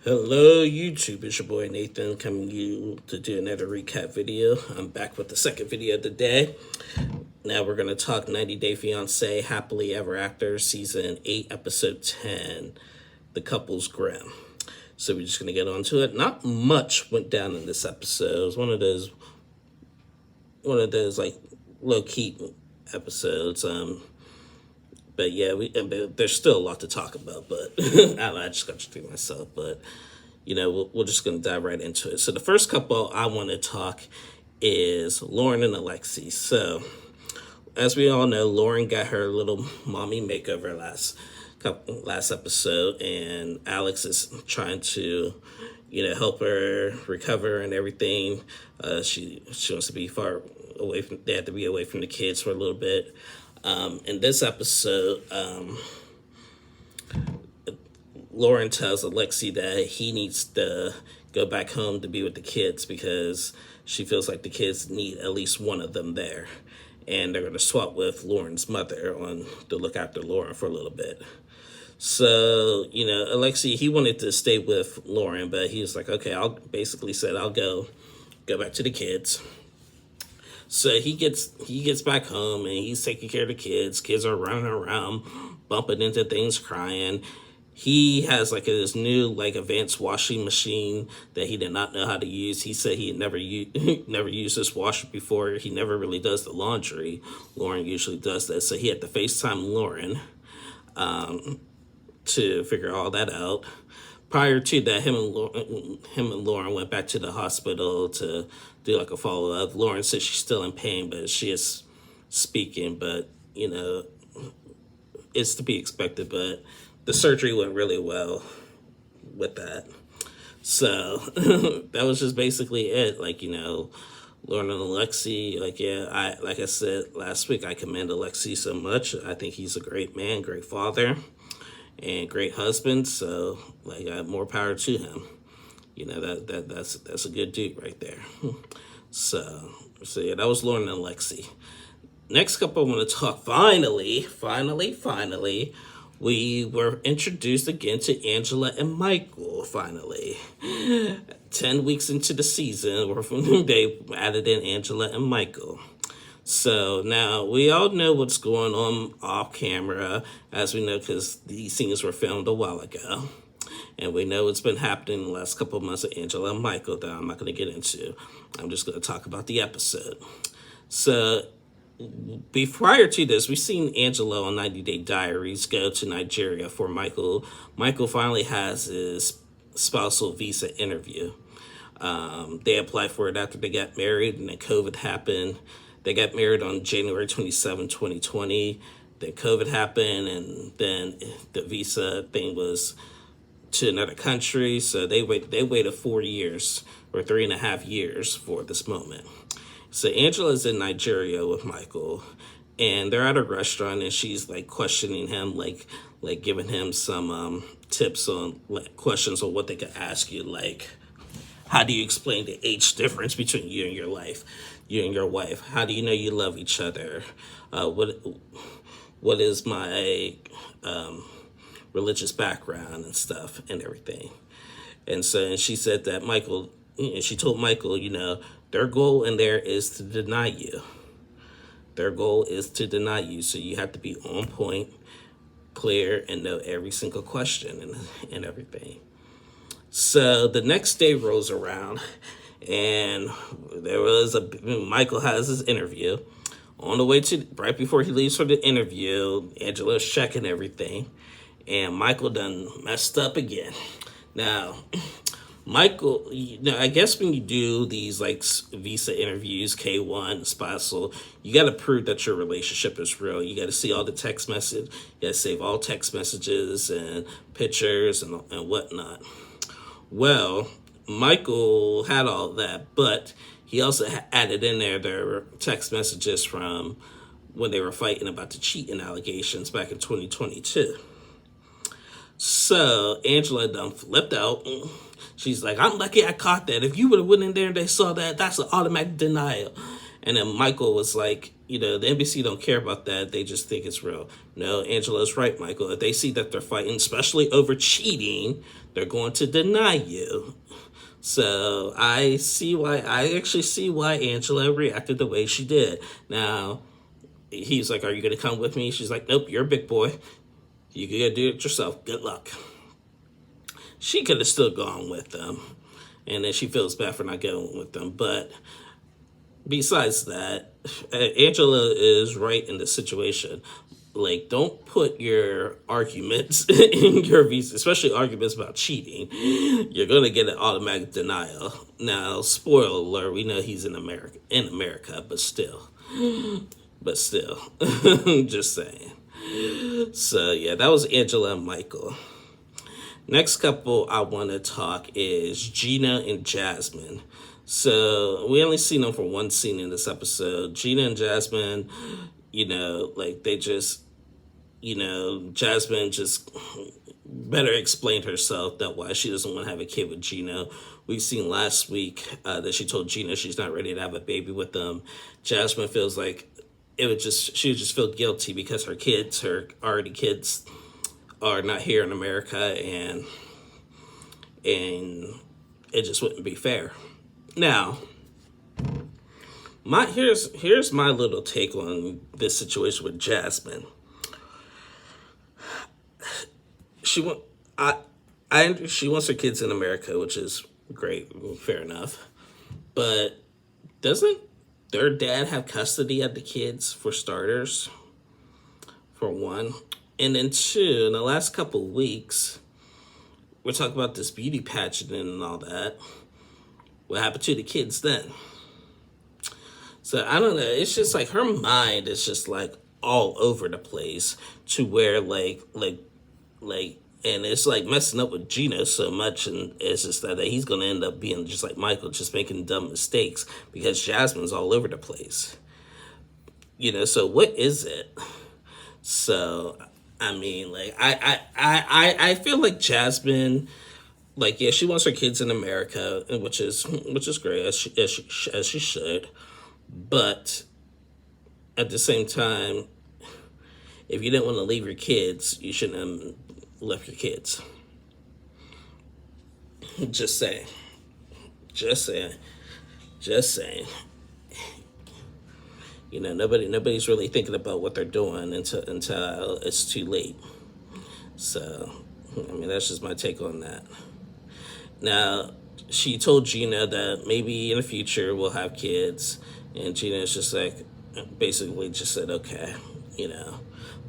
Hello YouTube, it's your boy Nathan coming you to do another recap video. I'm back with the second video of the day. Now we're going to talk 90 Day Fiancé Happily Ever After Season 8 Episode 10, The Couple's Grim. So we're just going to get on to it. Not much went down in this episode. It was one of those like low-key episodes. But yeah, there's still a lot to talk about, but I just got to do myself. But, we're just going to dive right into it. So the first couple I want to talk is Lauren and Alexi. So, as we all know, Lauren got her little mommy makeover last episode, and Alex is trying to, help her recover and everything. She wants to be far away from, they had to be away from the kids for a little bit. In this episode, Lauren tells Alexi that he needs to go back home to be with the kids because she feels like the kids need at least one of them there. And they're going to swap with Lauren's mother to look after Lauren for a little bit. So, Alexi, he wanted to stay with Lauren, but he was like, okay, I'll go back to the kids. So he gets back home and he's taking care of the kids. Kids are running around, bumping into things, crying. He has this new advanced washing machine that he did not know how to use. He said he had never used this washer before. He never really does the laundry. Lauren usually does that. So he had to FaceTime Lauren to figure all that out. Prior to that, him and Lauren went back to the hospital to do a follow-up. Lauren says she's still in pain, but she is speaking, but, it's to be expected, but the surgery went really well with that. So that was just basically it. Lauren and Alexi, like I said last week, I commend Alexi so much. I think he's a great man, great father, and great husband. So more power to him. That's a good dude right there. So yeah, that was Lauren and Alexi. Next couple I want to talk, finally, we were introduced again to Angela and Michael, finally. 10 weeks into the season, they added in Angela and Michael. So now we all know what's going on off camera, as we know, because these scenes were filmed a while ago. And we know what's been happening in the last couple of months of Angela and Michael that I'm not going to get into. I'm just going to talk about the episode. So prior to this, we've seen Angela on 90 Day Diaries go to Nigeria for Michael. Michael finally has his spousal visa interview. They applied for it after they got married, and then COVID happened. They got married on January 27, 2020. Then COVID happened, and then the visa thing was to another country. So they waited 4 years or 3.5 years for this moment. So Angela's in Nigeria with Michael, and they're at a restaurant, and she's questioning him, giving him some tips on questions on what they could ask you, how do you explain the age difference between you and your wife? How do you know you love each other? What is my religious background and stuff and everything? And she said that she told Michael, their goal in there is to deny you. Their goal is to deny you. So you have to be on point, clear, and know every single question and everything. So the next day rolls around, and Michael has his interview. On the way right before he leaves for the interview, Angela's checking everything, and Michael done messed up again. Now, Michael, I guess when you do these visa interviews, K1, spousal, you got to prove that your relationship is real. You got to see all the text message. You got to save all text messages and pictures and whatnot. Well, Michael had all that, but he also added in their text messages from when they were fighting about the cheating allegations back in 2022. So Angela done flipped out. She's like, I'm lucky I caught that. If you would have went in there and they saw that, that's an automatic denial. And then Michael was like, the NBC don't care about that. They just think it's real. No, Angela's right, Michael. If they see that they're fighting, especially over cheating, they're going to deny you. So I actually see why Angela reacted the way she did. Now, he's like, are you going to come with me? She's like, nope, you're a big boy. You got to do it yourself. Good luck. She could have still gone with them. And then she feels bad for not going with them. But besides that, Angela is right in the situation. Like, don't put your arguments in your visa, especially arguments about cheating. You're gonna get an automatic denial. Now, spoiler alert: we know he's in America, but still, just saying. So yeah, that was Angela and Michael. Next couple I want to talk is Gina and Jasmine. So we only seen them for one scene in this episode. Gina and Jasmine, they just, Jasmine just better explained herself that why she doesn't want to have a kid with Gina. We've seen last week that she told Gina she's not ready to have a baby with them. Jasmine feels like she would just feel guilty because her kids are not here in America, and it just wouldn't be fair. Now, here's my little take on this situation with Jasmine. She wants her kids in America, which is great, fair enough. But doesn't their dad have custody of the kids, for starters? For one. And then two, in the last couple of weeks, we're talking about this beauty pageant and all that. What happened to the kids then? So I don't know. It's just like her mind is just like all over the place to where like, and it's like messing up with Gino so much, and it's just that he's gonna end up being just like Michael, just making dumb mistakes because Jasmine's all over the place. So what is it? So I mean, like I feel like Jasmine, like, yeah, she wants her kids in America, which is great, as she should. But at the same time, if you didn't want to leave your kids, you shouldn't have left your kids. Just saying. Nobody's really thinking about what they're doing until it's too late. So, I mean, that's just my take on that. Now, she told Gina that maybe in the future we'll have kids, and Gina's just like, basically just said, okay,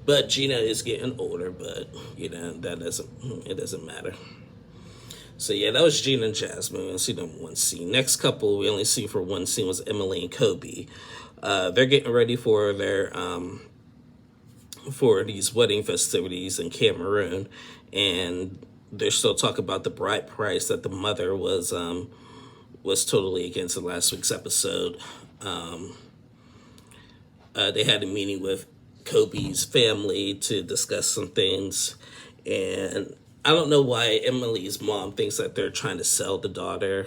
But Gina is getting older, but, it doesn't matter. So yeah, that was Gina and Jasmine. We only see them one scene. Next couple we only see for one scene was Emily and Kobe. They're getting ready for their for these wedding festivities in Cameroon, and they're still talking about the bride price that the mother was totally against in last week's episode. They had a meeting with Kobe's family to discuss some things, and I don't know why Emily's mom thinks that they're trying to sell the daughter.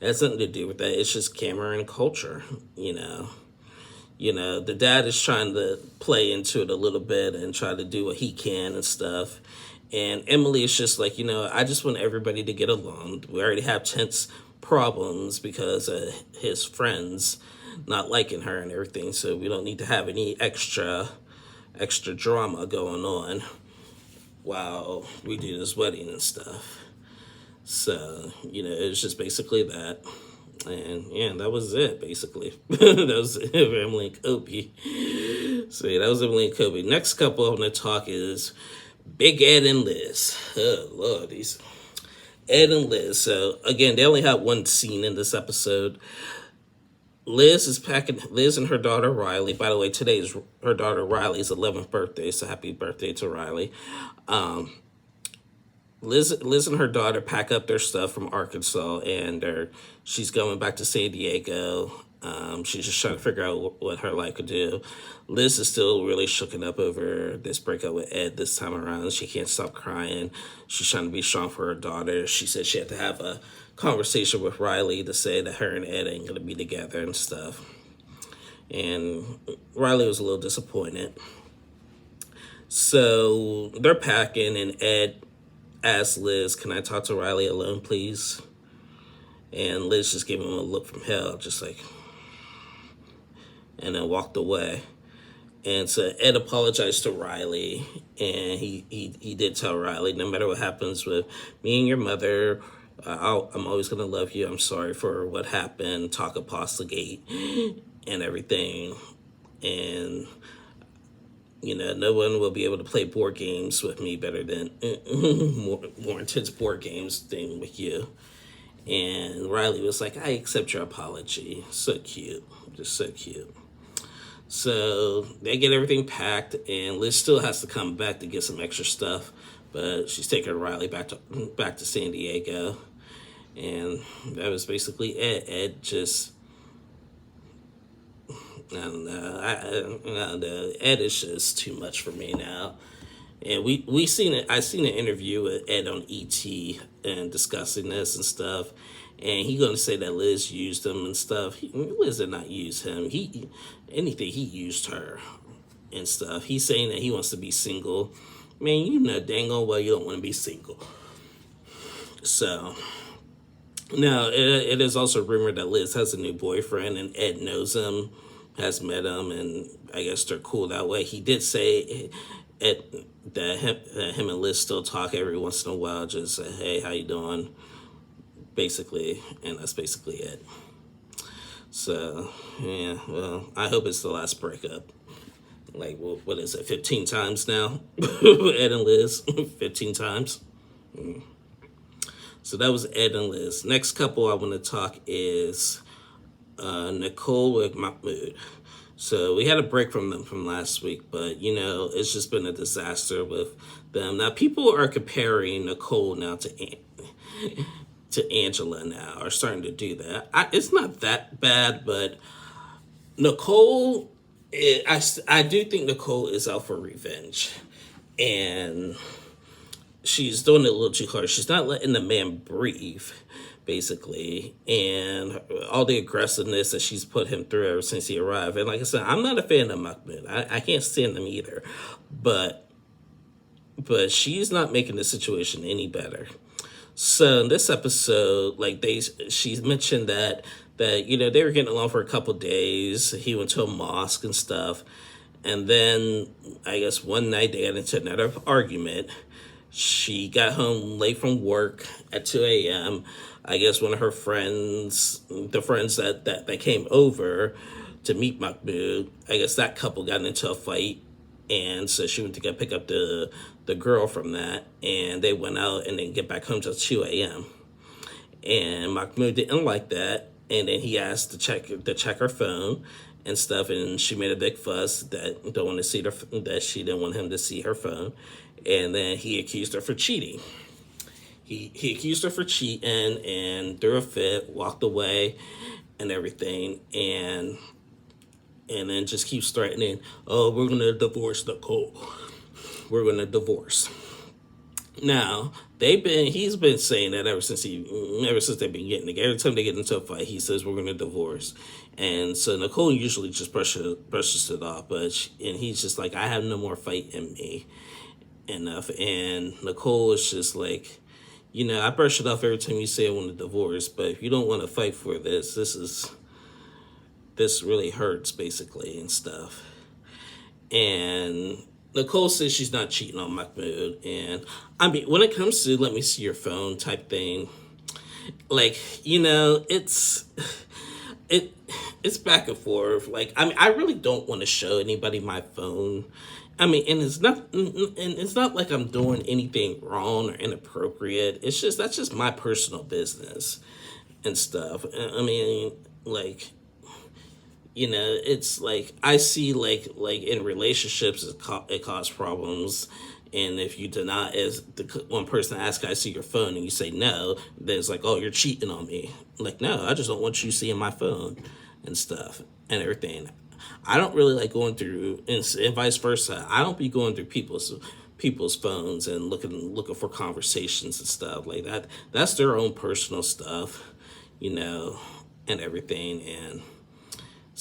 It has nothing to do with that. It's just Cameron culture, the dad is trying to play into it a little bit and try to do what he can and stuff. And Emily is just like, I just want everybody to get along. We already have tense problems because of his friends not liking her and everything. So we don't need to have any extra drama going on while we do this wedding and stuff. So, it's just basically that. And yeah, that was it, basically. That was it for Emily and Kobe. So yeah, that was Emily and Kobe. Next couple I'm going to talk is Big Ed and Liz. Oh, Lord, these Ed and Liz. So again, they only had one scene in this episode. Liz and her daughter Riley. By the way, today is her daughter Riley's 11th birthday, so happy birthday to Riley. Liz and her daughter pack up their stuff from Arkansas, and she's going back to San Diego. She's just trying to figure out what her life could do. Liz is still really shooken up over this breakup with Ed this time around. She can't stop crying. She's trying to be strong for her daughter. She said she had to have a conversation with Riley to say that her and Ed ain't going to be together and stuff. And Riley was a little disappointed. So they're packing, and Ed asks Liz, "Can I talk to Riley alone, please?" And Liz just gave him a look from hell, just like, and then walked away. And so Ed apologized to Riley, and he did tell Riley, no matter what happens with me and your mother, I'm always going to love you. I'm sorry for what happened, talk Apostlegate and everything. And, no one will be able to play board games with me better than more intense board games than with you. And Riley was like, I accept your apology. So cute. Just so cute. So they get everything packed, and Liz still has to come back to get some extra stuff, but she's taking Riley back to San Diego, and that was basically it. Ed just, I don't know. Ed is just too much for me now. And we seen it. I seen an interview with Ed on ET and discussing this and stuff. And he gonna say that Liz used him and stuff. Liz did not use him. He used her and stuff. He's saying that he wants to be single. Man, you know dang on well you don't want to be single. So now it is also rumored that Liz has a new boyfriend, and Ed knows him, has met him, and I guess they're cool that way. He did say that him and Liz still talk every once in a while, just say, hey, how you doing? Basically, and that's basically it. So, yeah, well, I hope it's the last breakup. Like, what is it, 15 times now? Ed and Liz, 15 times. So that was Ed and Liz. Next couple I want to talk is Nicole with Mahmoud. So we had a break from them from last week, but, it's just been a disaster with them. Now, people are comparing Nicole now to Angela now, are starting to do that. It's not that bad, but Nicole, I do think Nicole is out for revenge. And she's doing it a little too hard. She's not letting the man breathe, basically. And all the aggressiveness that she's put him through ever since he arrived. And like I said, I'm not a fan of Mahmoud. I can't stand him either. But she's not making the situation any better. So in this episode, she mentioned that they were getting along for a couple days. He went to a mosque and stuff, and then I guess one night they got into another argument. She got home late from work at 2 a.m. I guess one of her friends, the friends that came over to meet Mahmoud, I guess that couple got into a fight. And so she went to pick up the girl from that, and they went out and didn't get back home till 2 a.m. And Mahmoud didn't like that, and then he asked to check her phone and stuff, and she made a big fuss that she didn't want him to see her phone, and then he accused her for cheating. He accused her for cheating and threw a fit, walked away, and everything, and then just keeps threatening, oh, we're going to divorce Nicole. We're going to divorce. Now, he's been saying that ever since they've been getting together. Every time they get into a fight, he says, we're going to divorce. And so Nicole usually just brushes it off. And he's just like, I have no more fight in me enough. And Nicole is just like, I brush it off every time you say I want to divorce. But if you don't want to fight for this really hurts, basically, and stuff. And Nicole says she's not cheating on Mahmoud. And, when it comes to let me see your phone type thing, it's back and forth. I really don't want to show anybody my phone. And it's not like I'm doing anything wrong or inappropriate. That's just my personal business and stuff. It's like I see like in relationships it causes problems, and if you deny, as the one person asks, I see your phone, and you say no, then it's like, oh, you're cheating on me. Like, no, I just don't want you seeing my phone and stuff and everything. I don't really like going through, and vice versa. I don't be going through people's phones and looking for conversations and stuff like that. That's their own personal stuff, and everything. And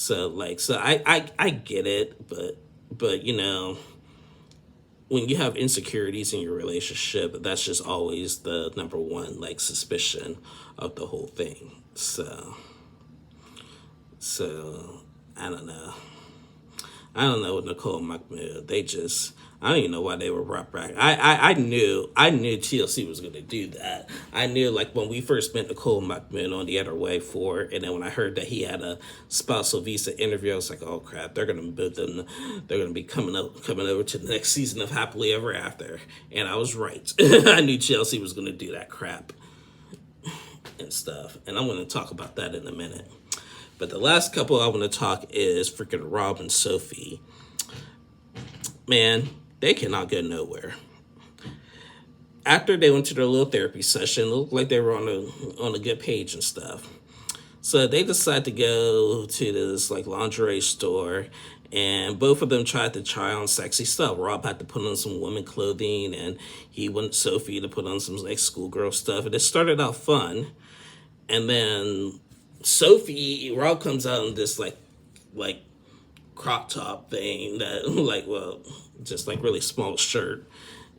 So I get it, but when you have insecurities in your relationship, that's just always the number one like suspicion of the whole thing. So I don't know. I don't know with Nicole and Mahmoud. I don't even know why they were brought back. I knew TLC was gonna do that. I knew like when we first met Nicole Mahmoud on The Other Way 4, and then when I heard that he had a spousal visa interview, I was like, oh crap, they're gonna be coming over to the next season of Happily Ever After, and I was right. I knew TLC was gonna do that crap and stuff, and I'm gonna talk about that in a minute. But the last couple I want to talk is freaking Rob and Sophie. Man, they cannot go nowhere. After they went to their little therapy session, it looked like they were on a good page and stuff. So they decided to go to this like lingerie store, and both of them tried to try on sexy stuff. Rob had to put on some women clothing, and he wanted Sophie to put on some like schoolgirl stuff. And it started out fun, and then Rob comes out in this like crop top thing that just like really small shirt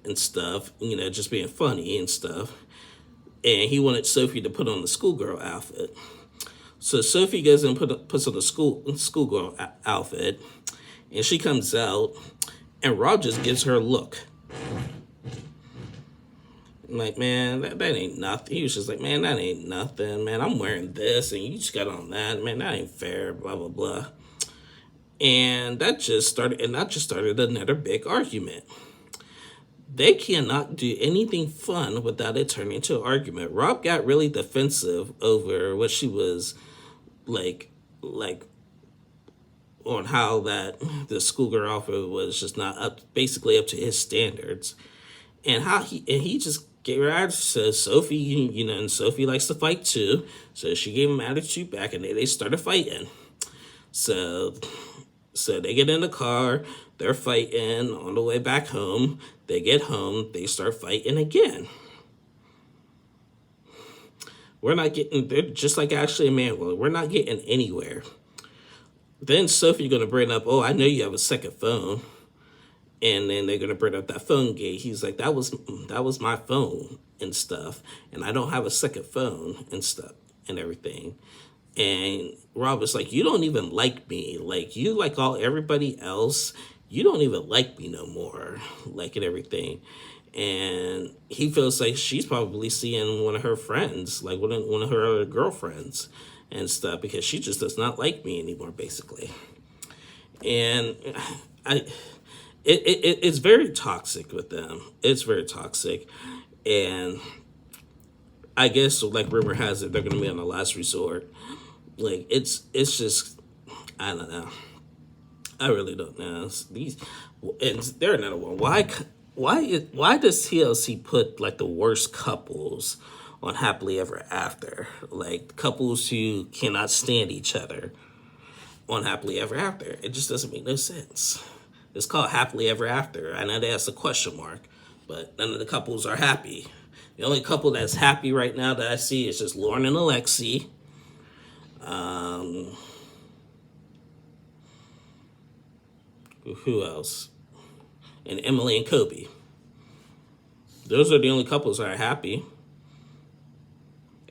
and stuff, just being funny and stuff. And he wanted Sophie to put on the schoolgirl outfit. So Sophie goes and puts on the schoolgirl outfit, and she comes out, and Rob just gives her a look. I'm like, man, that ain't nothing. He was just like, man, that ain't nothing, man. I'm wearing this, and you just got on that, man. That ain't fair, blah blah blah. And that just started another big argument. They cannot do anything fun without it turning into an argument. Rob got really defensive over what she was like on how that the schoolgirl outfit was just not basically up to his standards, and he just gave her attitude. So Sophie, and Sophie likes to fight too, so she gave him attitude back, and they started fighting. So they get in the car, they're fighting on the way back home. They get home, they start fighting again. They're just like Ashley and Manuel, we're not getting anywhere. Then Sophie gonna bring up, oh, I know you have a second phone. And then they're gonna bring up that phone gate. He's like, that was my phone and stuff, and I don't have a second phone and stuff and everything. And Rob was like, you don't even like me. Like, you like everybody else. You don't even like me no more. Like, and everything. And he feels like she's probably seeing one of her friends, like one of her other girlfriends and stuff, because she just does not like me anymore, basically. And it's very toxic with them. It's very toxic. And I guess, like rumor has it, they're going to be on the last resort. Like, it's just, I don't know. I really don't know. And they're another one. Why does TLC put like the worst couples on Happily Ever After? Like couples who cannot stand each other on Happily Ever After. It just doesn't make no sense. It's called Happily Ever After. I know that's a question mark, but none of the couples are happy. The only couple that's happy right now that I see is just Lauren and Alexi. Who else? And Emily and Kobe. Those are the only couples that are happy.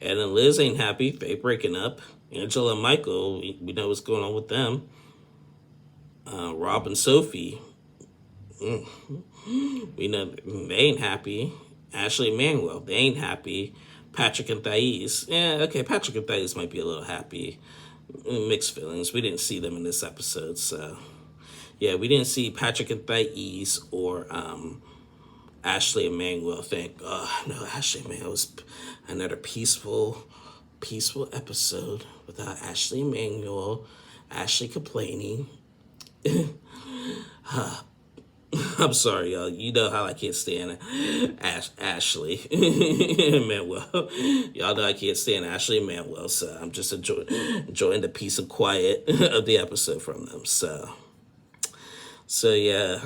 Ed and Liz ain't happy. They breaking up. Angela and Michael, we know what's going on with them. Rob and Sophie, we know they ain't happy. Ashley and Manuel, they ain't happy. Patrick and Thais, okay, Patrick and Thais might be a little happy. Mixed feelings. We didn't see them in this episode, so yeah, we didn't see Patrick and Thais or Ashley and Manuel. Thank God. No, Ashley and Manuel was another peaceful episode without Ashley and Manuel. Ashley complaining. I'm sorry, y'all. You know how I can't stand Ashley and Manuel. Y'all know I can't stand Ashley and Manuel, so I'm just enjoying the peace and quiet of the episode from them. So yeah.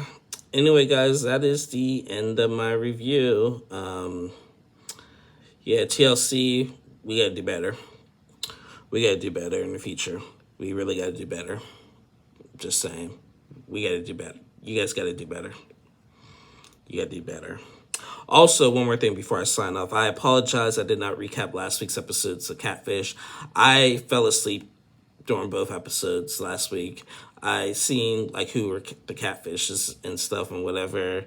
Anyway, guys, that is the end of my review. Yeah, TLC, we gotta do better. We gotta do better in the future. We really got to do better. Just saying. We got to do better. You guys got to do better. You got to do better. Also, one more thing before I sign off. I apologize. I did not recap last week's episodes of Catfish. I fell asleep during both episodes last week. I seen like who were the catfishes and stuff and whatever.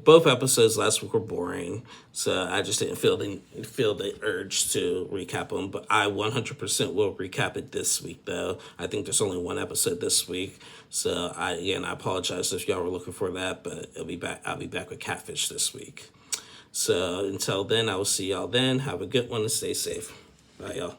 Both episodes last week were boring, so I just didn't feel the urge to recap them. But I 100% will recap it this week, though. I think there's only one episode this week, so I apologize if y'all were looking for that, but it'll be back. I'll be back with Catfish this week. So until then, I will see y'all then. Have a good one and stay safe. Bye, y'all.